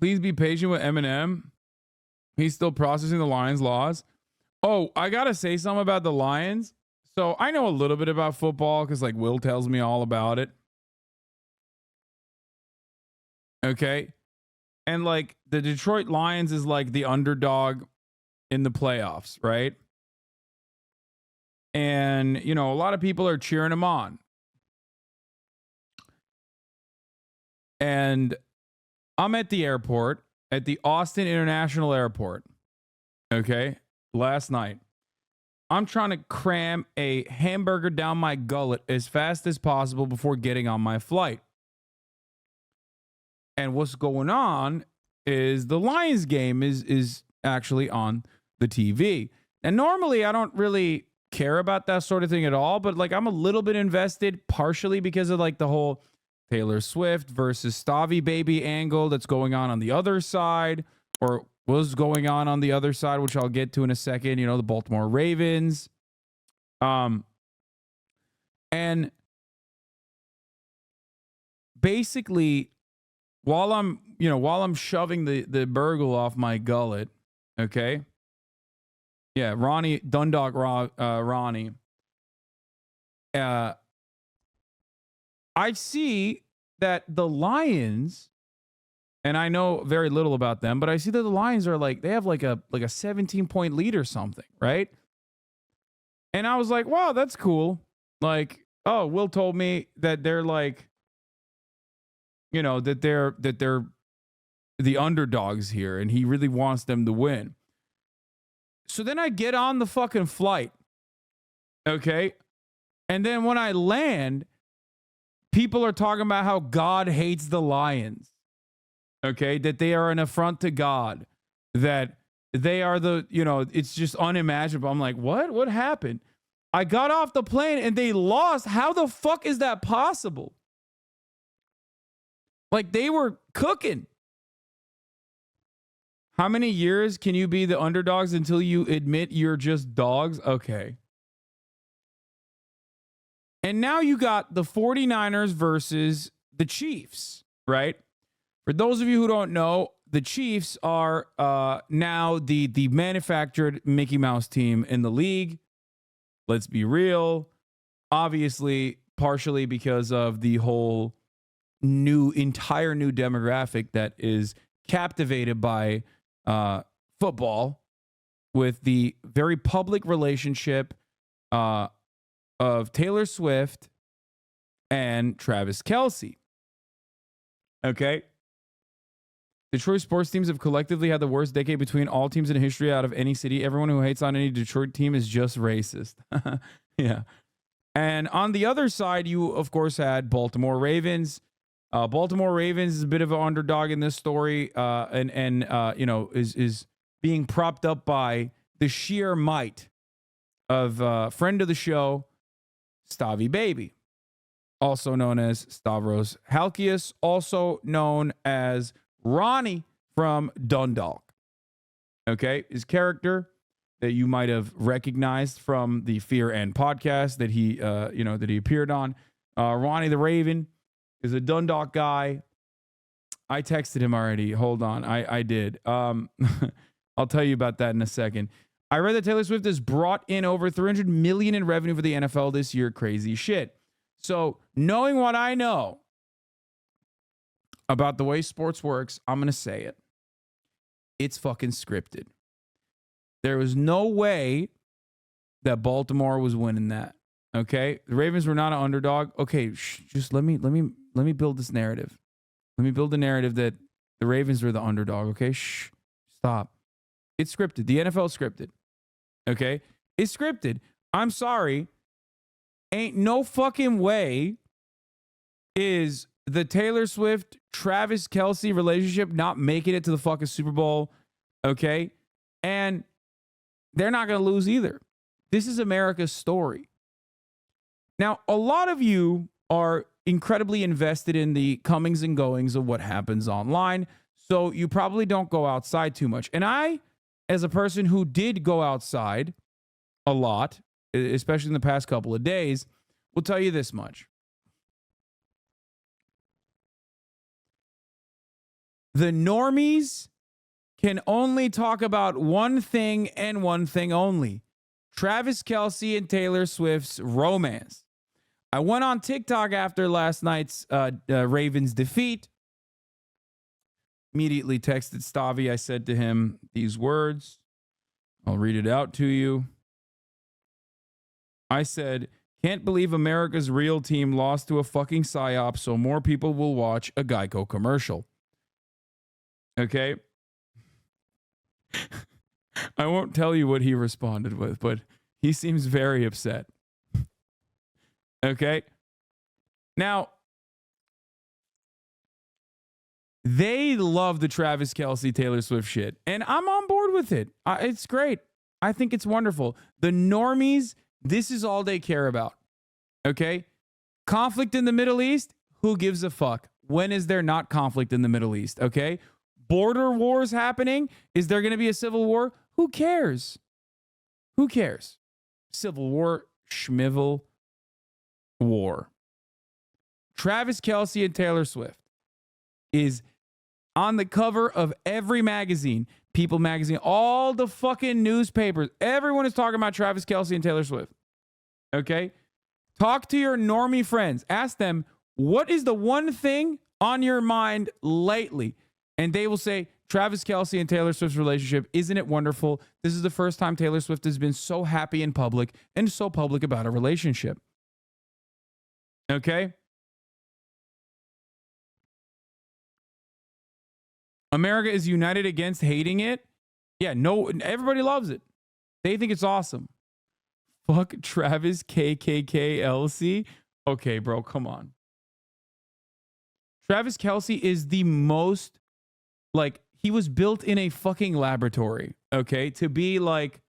Please be patient with Eminem. He's still processing the Lions' loss. Oh, I got to say something about the Lions. So I know a little bit about football because like Will tells me all about it. Okay. And like the Detroit Lions is like the underdog in the playoffs, right? And, you know, a lot of people are cheering them on. And I'm at the airport, at the Austin International Airport, okay, last night. I'm trying to cram a hamburger down my gullet as fast as possible before getting on my flight. And what's going on is the Lions game is actually on the TV. And normally I don't really care about that sort of thing at all, but like I'm a little bit invested partially because of like the whole Taylor Swift versus Stavy Baby angle that's going on the other side, or was going on the other side, which I'll get to in a second. You know, the Baltimore Ravens. And basically, while I'm shoving the burgle off my gullet, okay. Yeah, Ronnie Dundalk Ronnie. I see that the Lions, and I know very little about them, but I see that the Lions are like, they have like a 17-point lead or something, right? And I was like, wow, that's cool. Like, oh, Will told me that they're like, you know, that they're the underdogs here, and he really wants them to win. So then I get on the fucking flight, okay? And then when I land, people are talking about how God hates the Lions, okay? That they are an affront to God, that they are the, you know, it's just unimaginable. I'm like, what? What happened? I got off the plane and they lost. How the fuck is that possible? Like they were cooking. How many years can you be the underdogs until you admit you're just dogs? Okay. And now you got the 49ers versus the Chiefs, right? For those of you who don't know, the Chiefs are now the manufactured Mickey Mouse team in the league. Let's be real. Obviously, partially because of the whole entire new demographic that is captivated by football, with the very public relationship of Taylor Swift and Travis Kelce. Okay. Detroit sports teams have collectively had the worst decade between all teams in history out of any city. Everyone who hates on any Detroit team is just racist. Yeah. And on the other side, you, of course, had Baltimore Ravens. Baltimore Ravens is a bit of an underdog in this story, and you know, is being propped up by the sheer might of friend of the show, Stavy Baby, also known as Stavros Halkias, also known as Ronnie from Dundalk. Okay, his character that you might have recognized from the Fear and podcast that he appeared on. Ronnie the Raven is a Dundalk guy. I texted him already. Hold on. I did. I'll tell you about that in a second. I read that Taylor Swift has brought in over $300 million in revenue for the NFL this year. Crazy shit. So knowing what I know about the way sports works, I'm going to say it. It's fucking scripted. There was no way that Baltimore was winning that. Okay? The Ravens were not an underdog. Okay, just let me build this narrative. Let me build the narrative that the Ravens were the underdog. Okay? Stop. It's scripted. The NFL is scripted. Okay? It's scripted. I'm sorry. Ain't no fucking way is the Taylor Swift Travis Kelce relationship not making it to the fucking Super Bowl. Okay? And they're not going to lose either. This is America's story. Now, a lot of you are incredibly invested in the comings and goings of what happens online, so you probably don't go outside too much. And I, as a person who did go outside a lot, especially in the past couple of days, will tell you this much. The normies can only talk about one thing and one thing only: Travis Kelce and Taylor Swift's romance. I went on TikTok after last night's Ravens defeat. Immediately texted Stavi. I said to him these words. I'll read it out to you. I said, "Can't believe America's real team lost to a fucking psyop, so more people will watch a Geico commercial." Okay? I won't tell you what he responded with, but he seems very upset. Okay? Now, they love the Travis Kelce, Taylor Swift shit, and I'm on board with it. It's great. I think it's wonderful. The normies, this is all they care about. Okay? Conflict in the Middle East? Who gives a fuck? When is there not conflict in the Middle East? Okay? Border wars happening? Is there going to be a civil war? Who cares? Who cares? Civil war, schmivel war. Travis Kelce and Taylor Swift is on the cover of every magazine, People magazine, all the fucking newspapers. Everyone is talking about Travis Kelce and Taylor Swift. Okay? Talk to your normie friends. Ask them, what is the one thing on your mind lately? And they will say, Travis Kelce and Taylor Swift's relationship, isn't it wonderful? This is the first time Taylor Swift has been so happy in public and so public about a relationship. Okay? America is united against hating it. Yeah, no, everybody loves it. They think it's awesome. Fuck Travis KKKLC. Okay, bro, come on. Travis Kelce is the most, like, he was built in a fucking laboratory, okay, to be like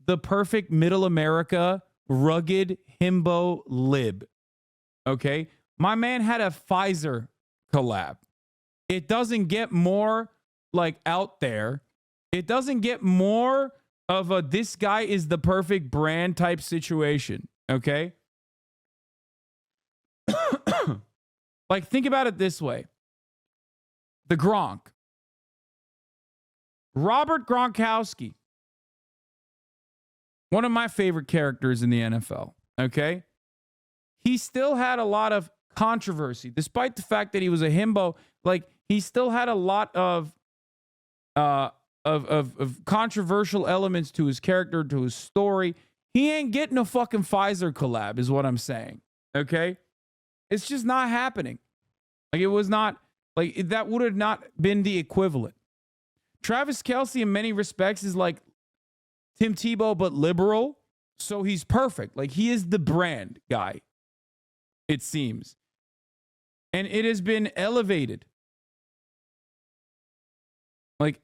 the perfect middle America, rugged himbo lib, okay? My man had a Pfizer collab. It doesn't get more, like, out there. It doesn't get more of a this guy is the perfect brand type situation, okay? Like, think about it this way. The Gronk. Robert Gronkowski. One of my favorite characters in the NFL, okay? He still had a lot of controversy, despite the fact that he was a himbo. Like, he still had a lot of controversial elements to his character, to his story. He ain't getting a fucking Pfizer collab, is what I'm saying. Okay? It's just not happening. Like, it was not, like, that would have not been the equivalent. Travis Kelce, in many respects, is like Tim Tebow, but liberal. So he's perfect. Like, he is the brand guy, it seems. And it has been elevated. Like,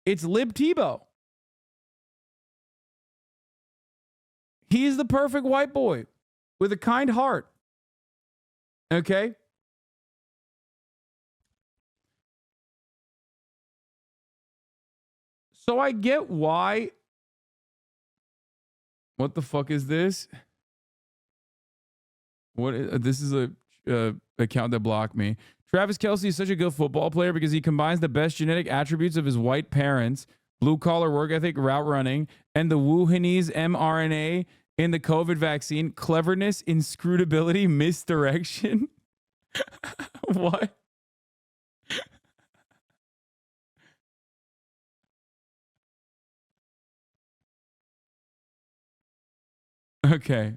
it's Lib Tebow. He's the perfect white boy with a kind heart. Okay? So I get why. What the fuck is this? This is a account that blocked me. Travis Kelce is such a good football player because he combines the best genetic attributes of his white parents, blue-collar work ethic, route running, and the Wuhanese mRNA in the COVID vaccine, cleverness, inscrutability, misdirection. What? Okay.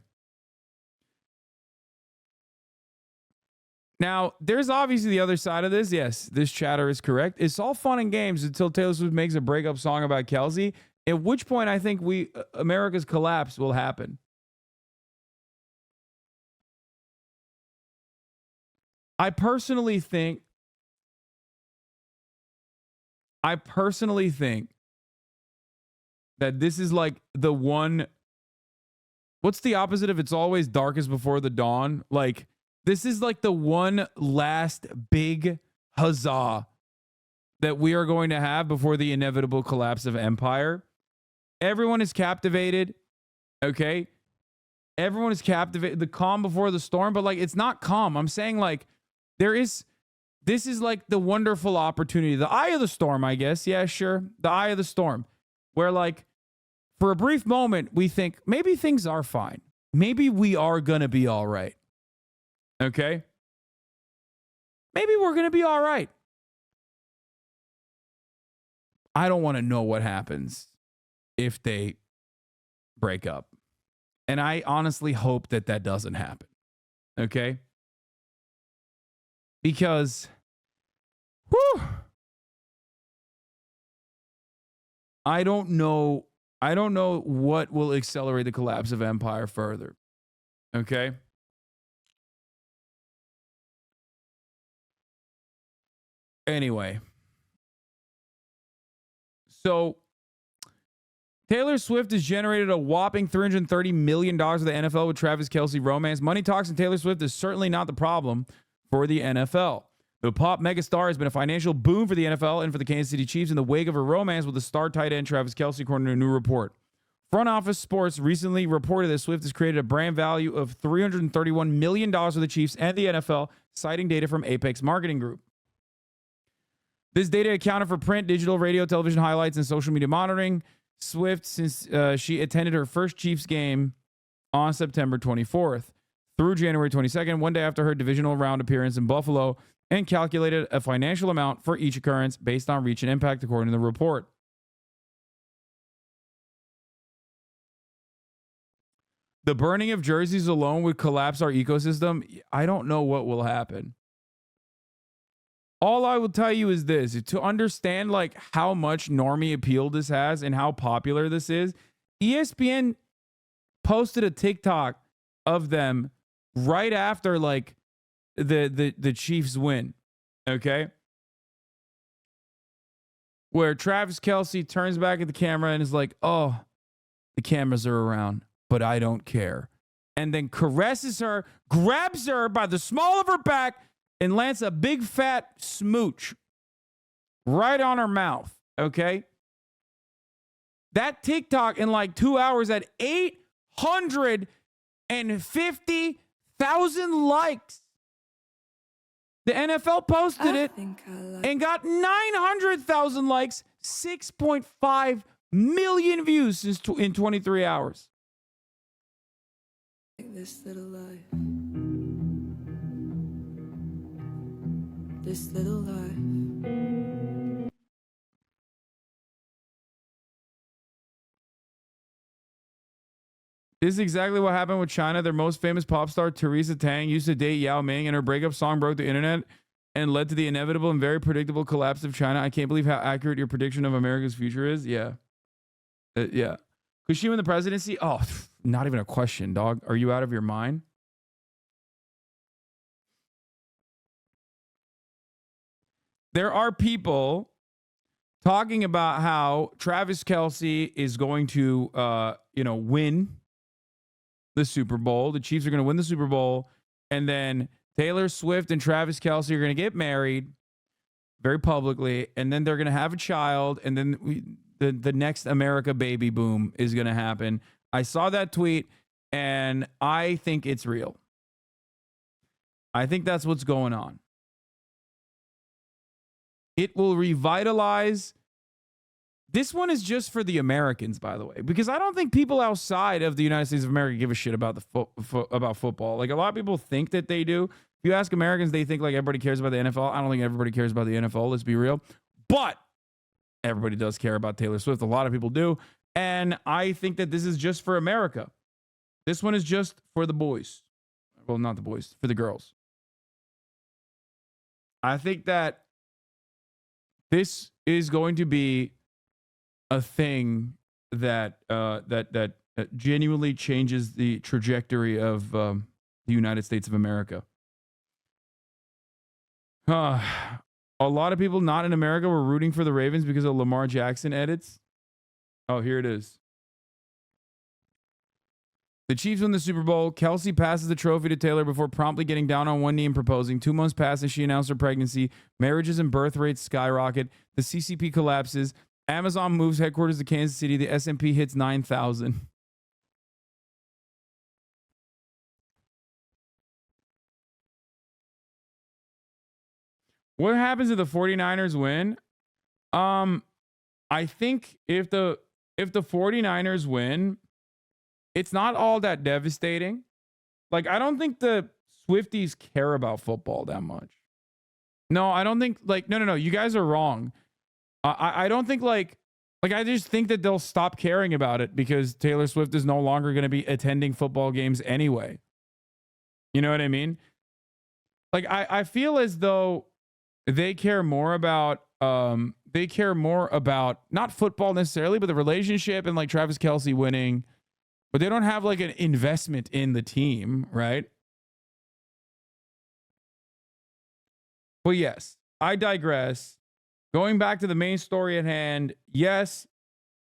Now, there's obviously the other side of this. Yes, this chatter is correct. It's all fun and games until Taylor Swift makes a breakup song about Kelce, at which point I think America's collapse will happen. I personally think that this is like the one. What's the opposite of it's always darkest before the dawn? Like, this is like the one last big huzzah that we are going to have before the inevitable collapse of empire. Everyone is captivated. Okay. Everyone is captivated. The calm before the storm, but like, it's not calm. I'm saying, like, there is this is like the wonderful opportunity, the eye of the storm, I guess. Yeah, sure. The eye of the storm, where like for a brief moment, we think maybe things are fine. Maybe we are going to be all right. Okay. Maybe we're going to be all right. I don't want to know what happens if they break up. And I honestly hope that that doesn't happen. Okay? Because, whew, I don't know what will accelerate the collapse of empire further. Okay? Anyway. So, Taylor Swift has generated a whopping $330 million with the NFL with Travis Kelce romance. Money talks and Taylor Swift is certainly not the problem for the NFL. The pop megastar has been a financial boom for the NFL and for the Kansas City Chiefs in the wake of her romance with the star tight end Travis Kelce, according to a new report. Front Office Sports recently reported that Swift has created a brand value of $331 million with the Chiefs and the NFL, citing data from Apex Marketing Group. This data accounted for print, digital, radio, television highlights, and social media monitoring. Swift, since she attended her first Chiefs game on September 24th through January 22nd, one day after her divisional round appearance in Buffalo, and calculated a financial amount for each occurrence based on reach and impact, according to the report. The burning of jerseys alone would collapse our ecosystem. I don't know what will happen. All I will tell you is this, to understand like how much normie appeal this has and how popular this is, ESPN posted a TikTok of them right after like the Chiefs win. Okay? Where Travis Kelce turns back at the camera and is like, "Oh, the cameras are around, but I don't care." And then caresses her, grabs her by the small of her back, and lands a big fat smooch right on her mouth, okay? That TikTok in like 2 hours had 850,000 likes. The NFL posted it and got 900,000 likes, 6.5 million views in 23 hours. This little life. This little life. This is exactly what happened with China. Their most famous pop star, Teresa Tang, used to date Yao Ming, and her breakup song broke the internet and led to the inevitable and very predictable collapse of China. I can't believe how accurate your prediction of America's future is. Yeah. Yeah. Could she win the presidency? Oh, not even a question, dog. Are you out of your mind? There are people talking about how Travis Kelce is going to, win the Super Bowl. The Chiefs are going to win the Super Bowl. And then Taylor Swift and Travis Kelce are going to get married very publicly. And then they're going to have a child. And then the next America baby boom is going to happen. I saw that tweet and I think it's real. I think that's what's going on. It will revitalize. This one is just for the Americans, by the way, because I don't think people outside of the United States of America give a shit about about football. Like a lot of people think that they do. If you ask Americans, they think like everybody cares about the NFL. I don't think everybody cares about the NFL. Let's be real. But everybody does care about Taylor Swift. A lot of people do. And I think that this is just for America. This one is just for the boys. Well, not the boys, for the girls. I think that this is going to be a thing that that genuinely changes the trajectory of the United States of America. A lot of people not in America were rooting for the Ravens because of Lamar Jackson edits. Oh, here it is. The Chiefs win the Super Bowl. Kelce passes the trophy to Taylor before promptly getting down on one knee and proposing. 2 months pass as she announced her pregnancy. Marriages and birth rates skyrocket. The CCP collapses. Amazon moves headquarters to Kansas City. The S&P hits 9,000. What happens if the 49ers win? I think if the 49ers win, it's not all that devastating. Like, I don't think the Swifties care about football that much. No, I don't think, like, no. You guys are wrong. I don't think, like, I just think that they'll stop caring about it because Taylor Swift is no longer going to be attending football games anyway. You know what I mean? Like, I feel as though they care more about not football necessarily, but the relationship and like Travis Kelce winning, but they don't have like an investment in the team, right? But yes, I digress. Going back to the main story at hand, yes,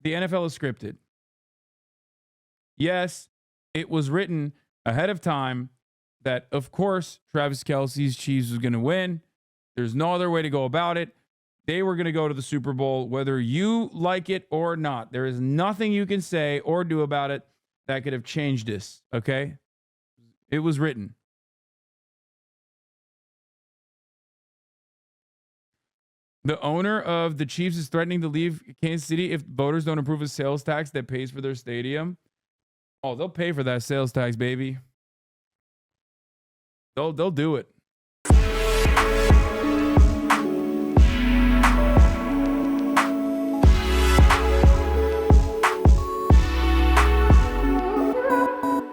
the NFL is scripted. Yes, it was written ahead of time that, of course, Travis Kelce's Chiefs was going to win. There's no other way to go about it. They were going to go to the Super Bowl, whether you like it or not. There is nothing you can say or do about it that could have changed this, okay? It was written. The owner of the Chiefs is threatening to leave Kansas City if voters don't approve a sales tax that pays for their stadium. Oh, they'll pay for that sales tax, baby. They'll do it.